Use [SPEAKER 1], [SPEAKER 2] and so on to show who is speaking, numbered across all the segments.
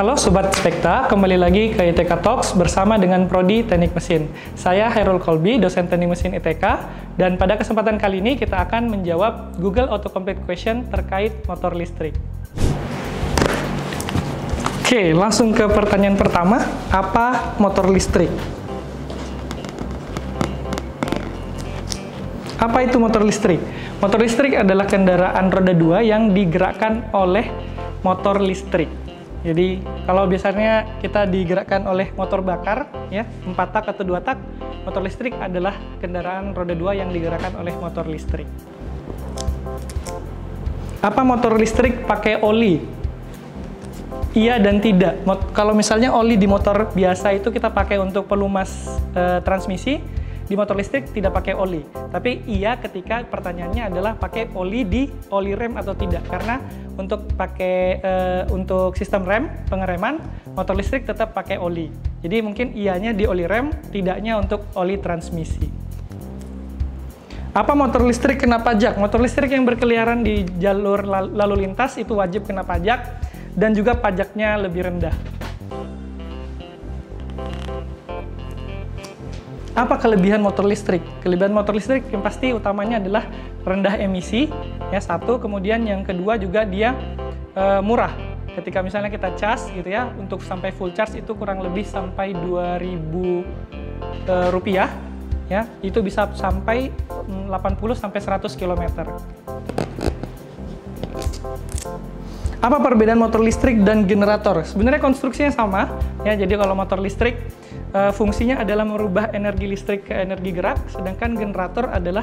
[SPEAKER 1] Halo Sobat Spekta, kembali lagi ke ITK Talks bersama dengan Prodi Teknik Mesin. Saya Hairul Kolbi, dosen Teknik Mesin ITK, dan pada kesempatan kali ini kita akan menjawab Google Autocomplete Question terkait motor listrik. Oke, langsung ke pertanyaan pertama, apa motor listrik? Apa itu motor listrik? Motor listrik adalah kendaraan roda 2 yang digerakkan oleh motor listrik. Jadi kalau biasanya kita digerakkan oleh motor bakar, ya 4 tak atau 2 tak, motor listrik adalah kendaraan roda 2 yang digerakkan oleh motor listrik. Apa motor listrik pakai oli? Iya dan tidak. Kalau misalnya oli di motor biasa itu kita pakai untuk pelumas transmisi, di motor listrik tidak pakai oli. Tapi iya ketika pertanyaannya adalah pakai oli di oli rem atau tidak. Karena untuk untuk sistem rem, pengereman, motor listrik tetap pakai oli. Jadi mungkin iyanya di oli rem, tidaknya untuk oli transmisi. Apa motor listrik kena pajak? Motor listrik yang berkeliaran di jalur lalu lintas itu wajib kena pajak dan juga pajaknya lebih rendah. Apa kelebihan motor listrik? Kelebihan motor listrik yang pasti utamanya adalah rendah emisi, ya satu. Kemudian yang kedua juga dia murah. Ketika misalnya kita cas gitu ya, untuk sampai full charge itu kurang lebih sampai 2.000 rupiah, ya itu bisa sampai 80 sampai 100 km. Apa perbedaan motor listrik dan generator? Sebenarnya konstruksinya sama, ya. Jadi kalau motor listrik fungsinya adalah merubah energi listrik ke energi gerak, sedangkan generator adalah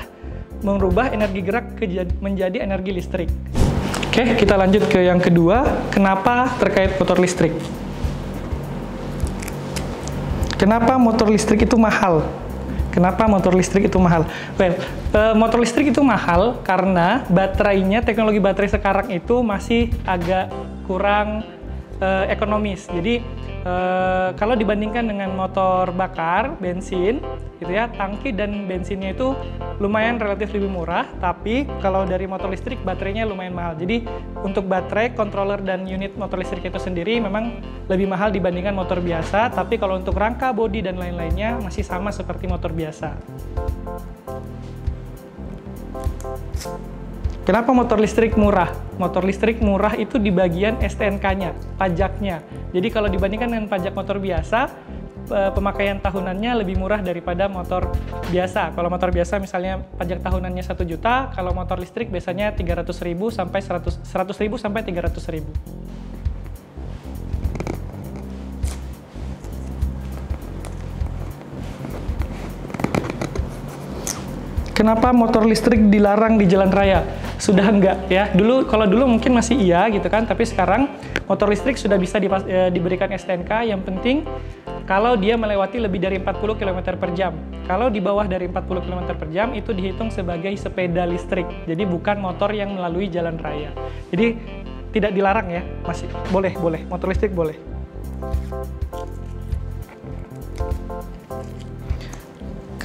[SPEAKER 1] merubah energi gerak menjadi energi listrik. Oke, kita lanjut ke yang kedua. Kenapa terkait motor listrik? Kenapa motor listrik itu mahal? Kenapa motor listrik itu mahal? Motor listrik itu mahal karena baterainya, teknologi baterai sekarang itu masih agak kurang ekonomis. Jadi kalau dibandingkan dengan motor bakar, bensin, gitu ya, tangki dan bensinnya itu lumayan relatif lebih murah. Tapi kalau dari motor listrik, baterainya lumayan mahal. Jadi untuk baterai, controller dan unit motor listrik itu sendiri memang lebih mahal dibandingkan motor biasa. Tapi kalau untuk rangka, bodi dan lain-lainnya masih sama seperti motor biasa. Kenapa motor listrik murah? Motor listrik murah itu di bagian STNK-nya, pajaknya. Jadi kalau dibandingkan dengan pajak motor biasa, pemakaian tahunannya lebih murah daripada motor biasa. Kalau motor biasa misalnya pajak tahunannya 1 juta, kalau motor listrik biasanya 300.000 sampai 100.000 sampai 300.000. Kenapa motor listrik dilarang di jalan raya? Sudah enggak ya. Kalau dulu mungkin masih iya gitu kan, tapi sekarang motor listrik sudah bisa diberikan STNK. Yang penting kalau dia melewati lebih dari 40 km per jam. Kalau di bawah dari 40 km per jam itu dihitung sebagai sepeda listrik. Jadi bukan motor yang melalui jalan raya. Jadi tidak dilarang ya, masih boleh, motor listrik boleh.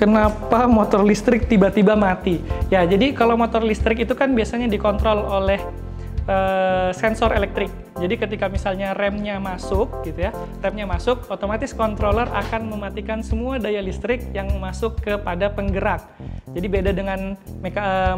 [SPEAKER 1] Kenapa motor listrik tiba-tiba mati? Ya, jadi kalau motor listrik itu kan biasanya dikontrol oleh sensor elektrik. Jadi ketika misalnya remnya masuk, gitu ya, remnya masuk, otomatis controller akan mematikan semua daya listrik yang masuk kepada penggerak. Jadi beda dengan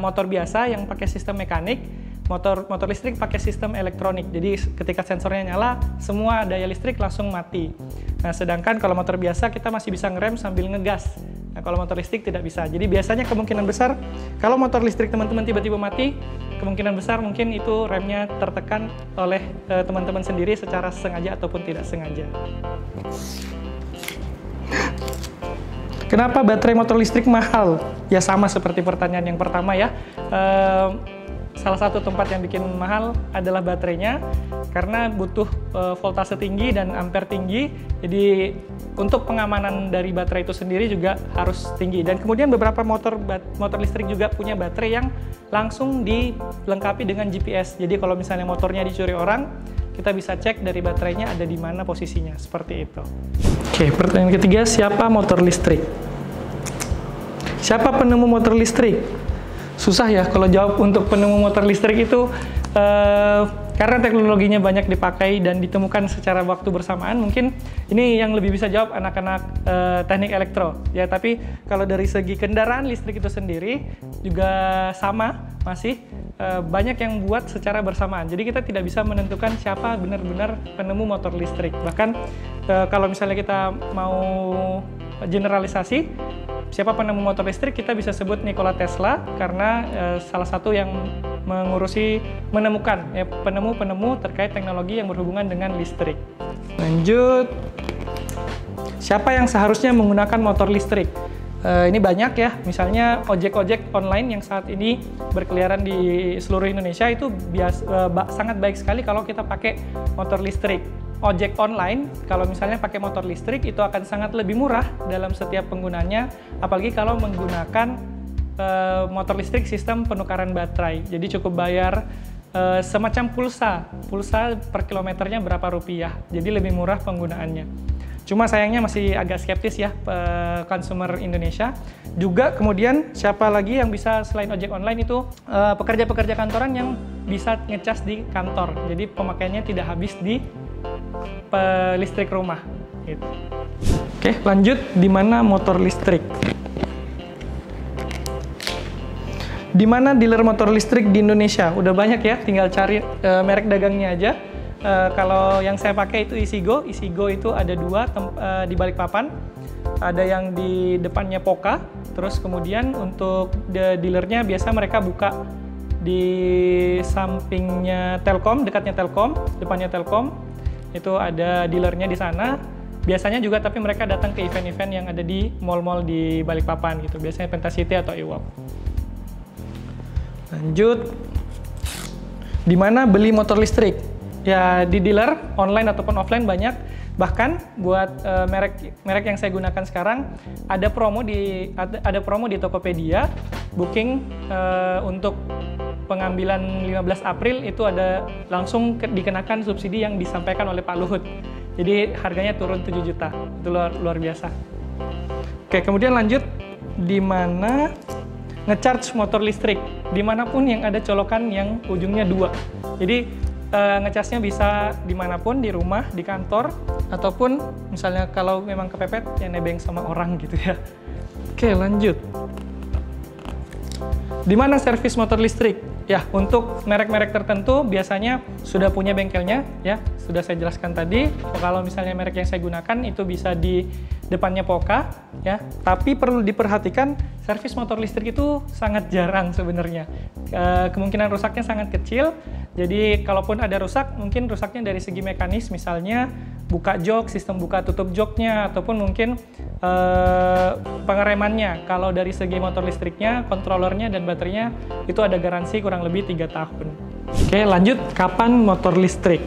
[SPEAKER 1] motor biasa yang pakai sistem mekanik, motor listrik pakai sistem elektronik. Jadi ketika sensornya nyala, semua daya listrik langsung mati. Nah, sedangkan kalau motor biasa kita masih bisa ngerem sambil ngegas. Nah, kalau motor listrik tidak bisa. Jadi biasanya kemungkinan besar kalau motor listrik teman-teman tiba-tiba mati, kemungkinan besar mungkin itu remnya tertekan oleh teman-teman sendiri secara sengaja ataupun tidak sengaja. Kenapa baterai motor listrik mahal? Ya sama seperti pertanyaan yang pertama ya. Salah satu tempat yang bikin mahal adalah baterainya, karena butuh voltase tinggi dan ampere tinggi. Jadi untuk pengamanan dari baterai itu sendiri juga harus tinggi. Dan kemudian beberapa motor listrik juga punya baterai yang langsung dilengkapi dengan GPS. Jadi kalau misalnya motornya dicuri orang, kita bisa cek dari baterainya ada di mana posisinya, seperti itu. Oke, pertanyaan ketiga, siapa motor listrik? Siapa penemu motor listrik? Susah ya kalau jawab untuk penemu motor listrik itu karena teknologinya banyak dipakai dan ditemukan secara waktu bersamaan, mungkin ini yang lebih bisa jawab anak-anak teknik elektro. Ya, tapi kalau dari segi kendaraan listrik itu sendiri juga sama, masih banyak yang buat secara bersamaan. Jadi kita tidak bisa menentukan siapa benar-benar penemu motor listrik. Bahkan kalau misalnya kita mau generalisasi, siapa penemu motor listrik, kita bisa sebut Nikola Tesla karena salah satu yang menemukan penemu terkait teknologi yang berhubungan dengan listrik. Lanjut, siapa yang seharusnya menggunakan motor listrik? Ini banyak ya, misalnya ojek-ojek online yang saat ini berkeliaran di seluruh Indonesia itu sangat baik sekali kalau kita pakai motor listrik. Ojek online, kalau misalnya pakai motor listrik itu akan sangat lebih murah dalam setiap penggunanya, apalagi kalau menggunakan motor listrik sistem penukaran baterai. Jadi cukup bayar semacam pulsa per kilometernya berapa rupiah, jadi lebih murah penggunaannya. Cuma sayangnya masih agak skeptis ya konsumer Indonesia. Juga kemudian siapa lagi yang bisa selain ojek online itu pekerja-pekerja kantoran yang bisa ngecas di kantor. Jadi pemakaiannya tidak habis di listrik rumah. Gitu. Oke, lanjut, di mana motor listrik? Di mana dealer motor listrik di Indonesia? Udah banyak ya, tinggal cari merek dagangnya aja. Kalau yang saya pakai itu Isigo. Isigo itu ada dua di Balikpapan. Ada yang di depannya Poka. Terus kemudian untuk dealernya biasa mereka buka di sampingnya Telkom, dekatnya Telkom, depannya Telkom. Itu ada dealernya di sana. Biasanya juga tapi mereka datang ke event-event yang ada di mall-mall di Balikpapan gitu. Biasanya Pentacity atau Iwap. Lanjut, di mana beli motor listrik? Ya di dealer online ataupun offline banyak. Bahkan buat merek yang saya gunakan sekarang ada promo di Tokopedia. Booking untuk pengambilan 15 April itu ada langsung dikenakan subsidi yang disampaikan oleh Pak Luhut. Jadi harganya turun 7 juta. Itu luar biasa. Oke, kemudian lanjut, di mana ngecharge motor listrik? Dimanapun yang ada colokan yang ujungnya 2. Jadi ngecasnya bisa dimanapun, di rumah, di kantor, ataupun misalnya kalau memang kepepet ya nebeng sama orang gitu ya. Oke, lanjut. Di mana servis motor listrik? Ya, untuk merek-merek tertentu biasanya sudah punya bengkelnya ya, sudah saya jelaskan tadi. Kalau misalnya merek yang saya gunakan itu bisa di depannya Poka ya, tapi perlu diperhatikan servis motor listrik itu sangat jarang sebenarnya. Kemungkinan rusaknya sangat kecil. Jadi kalaupun ada rusak, mungkin rusaknya dari segi mekanis, misalnya buka jok, sistem buka tutup joknya, ataupun mungkin pengeremannya. Kalau dari segi motor listriknya, kontrolernya dan baterainya itu ada garansi kurang lebih 3 tahun. Oke, lanjut, kapan motor listrik?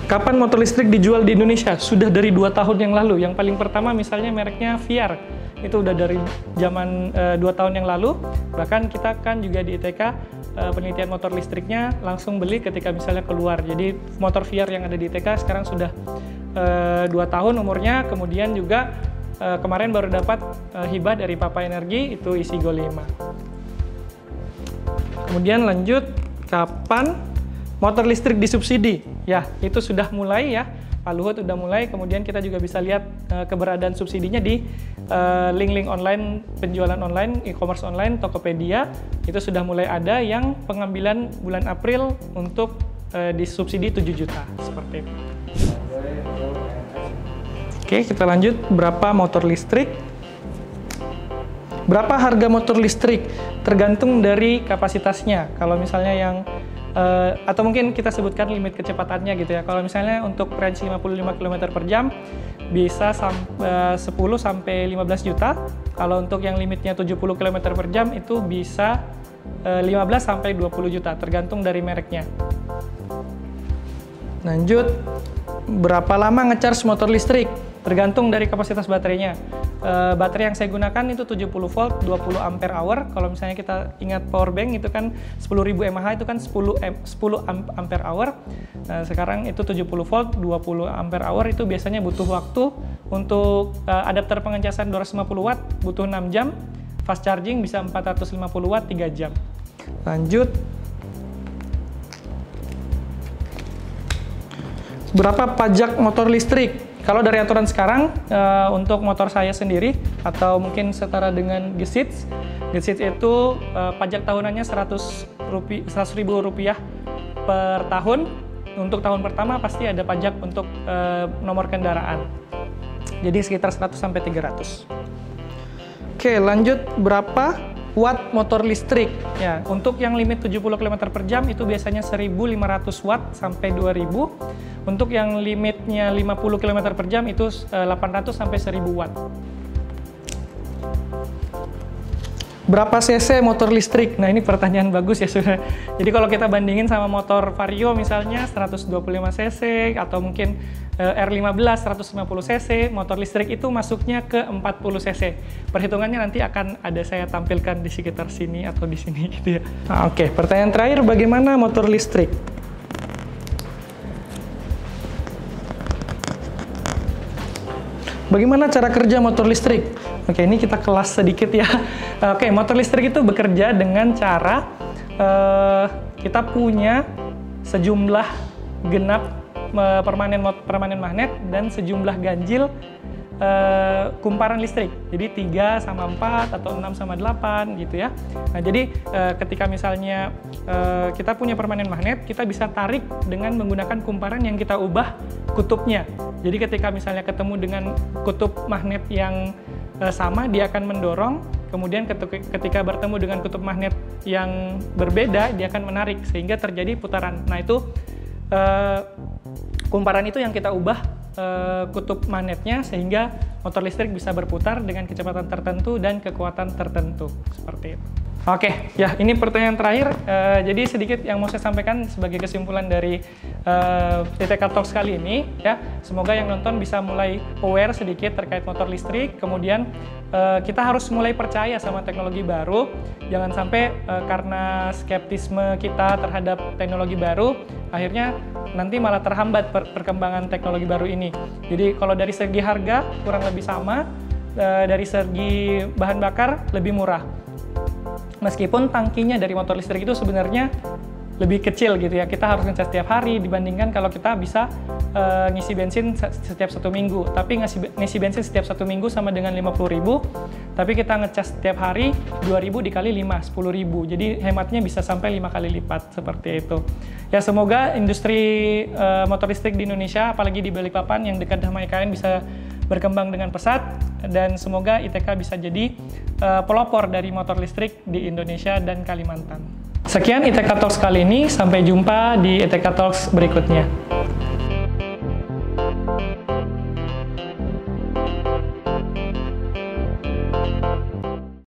[SPEAKER 1] Kapan motor listrik dijual di Indonesia? Sudah dari 2 tahun yang lalu. Yang paling pertama misalnya mereknya VR. Itu udah dari zaman 2 tahun yang lalu. Bahkan kita kan juga di ITK penelitian motor listriknya langsung beli ketika misalnya keluar. Jadi motor VR yang ada di ITK sekarang sudah 2 tahun umurnya. Kemudian juga kemarin baru dapat hibah dari Papa Energi, itu Isigo 5. Kemudian lanjut, kapan motor listrik disubsidi? Ya, itu sudah mulai ya. Pak Luhut udah mulai, kemudian kita juga bisa lihat keberadaan subsidinya di link-link online, penjualan online, e-commerce online, Tokopedia. Itu sudah mulai ada yang pengambilan bulan April untuk disubsidi 7 juta, seperti itu. Oke, kita lanjut. Berapa motor listrik? Berapa harga motor listrik? Tergantung dari kapasitasnya. Kalau misalnya yang atau mungkin kita sebutkan limit kecepatannya gitu ya. Kalau misalnya untuk range 55 km per jam bisa 10 sampai 15 juta. Kalau untuk yang limitnya 70 km per jam itu bisa 15 sampai 20 juta, tergantung dari mereknya. Lanjut, berapa lama ngecharge motor listrik? Tergantung dari kapasitas baterainya. Baterai yang saya gunakan itu 70 volt 20 ampere hour. Kalau misalnya kita ingat power bank itu kan 10.000 mAh itu kan 10 ampere hour. Nah, sekarang itu 70 volt 20 ampere hour itu biasanya butuh waktu untuk adapter pengecasan 250 watt butuh 6 jam. Fast charging bisa 450 watt 3 jam. Lanjut. Berapa pajak motor listrik? Kalau dari aturan sekarang, untuk motor saya sendiri, atau mungkin setara dengan Gesits itu pajak tahunannya Rp100.000 per tahun. Untuk tahun pertama pasti ada pajak untuk nomor kendaraan. Jadi sekitar 100-300. Oke, lanjut. Berapa watt motor listrik? Ya, untuk yang limit 70 km per jam itu biasanya 1.500 watt sampai 2.000. Untuk yang limitnya 50 km per jam itu 800 sampai 1.000 watt. Berapa cc motor listrik? Nah, ini pertanyaan bagus ya sudah. Jadi kalau kita bandingin sama motor Vario misalnya 125 cc atau mungkin R15 150 cc, motor listrik itu masuknya ke 40 cc. Perhitungannya nanti akan ada saya tampilkan di sekitar sini atau di sini gitu ya. Nah, oke, pertanyaan terakhir, bagaimana motor listrik? Bagaimana cara kerja motor listrik? Oke, ini kita kelas sedikit ya. Oke, motor listrik itu bekerja dengan cara kita punya sejumlah genap permanen magnet dan sejumlah ganjil kumparan listrik. Jadi 3 sama 4 atau 6 sama 8 gitu ya. Nah, jadi ketika misalnya kita punya permanen magnet, kita bisa tarik dengan menggunakan kumparan yang kita ubah kutubnya. Jadi ketika misalnya ketemu dengan kutub magnet yang sama, dia akan mendorong, kemudian ketika bertemu dengan kutub magnet yang berbeda, dia akan menarik, sehingga terjadi putaran. Nah, itu kumparan itu yang kita ubah kutub magnetnya, sehingga motor listrik bisa berputar dengan kecepatan tertentu dan kekuatan tertentu, seperti itu. Oke, ya ini pertanyaan terakhir. Jadi sedikit yang mau saya sampaikan sebagai kesimpulan dari ITK Talks kali ini, ya. Semoga yang nonton bisa mulai aware sedikit terkait motor listrik. Kemudian kita harus mulai percaya sama teknologi baru. Jangan sampai karena skeptisme kita terhadap teknologi baru, akhirnya nanti malah terhambat perkembangan teknologi baru ini. Jadi kalau dari segi harga kurang lebih sama, dari segi bahan bakar lebih murah. Meskipun tangkinya dari motor listrik itu sebenarnya lebih kecil gitu ya, kita harus ngecas setiap hari dibandingkan kalau kita bisa ngisi bensin setiap 1 minggu. Tapi ngisi bensin setiap 1 minggu sama dengan 50.000, tapi kita ngecas setiap hari 2.000 dikali 5, 10.000. Jadi hematnya bisa sampai 5 kali lipat, seperti itu. Ya, semoga industri motor listrik di Indonesia, apalagi di Balikpapan yang dekat sama IKN, bisa berkembang dengan pesat, dan semoga ITK bisa jadi pelopor dari motor listrik di Indonesia dan Kalimantan. Sekian ITK Talks kali ini, sampai jumpa di ITK Talks berikutnya.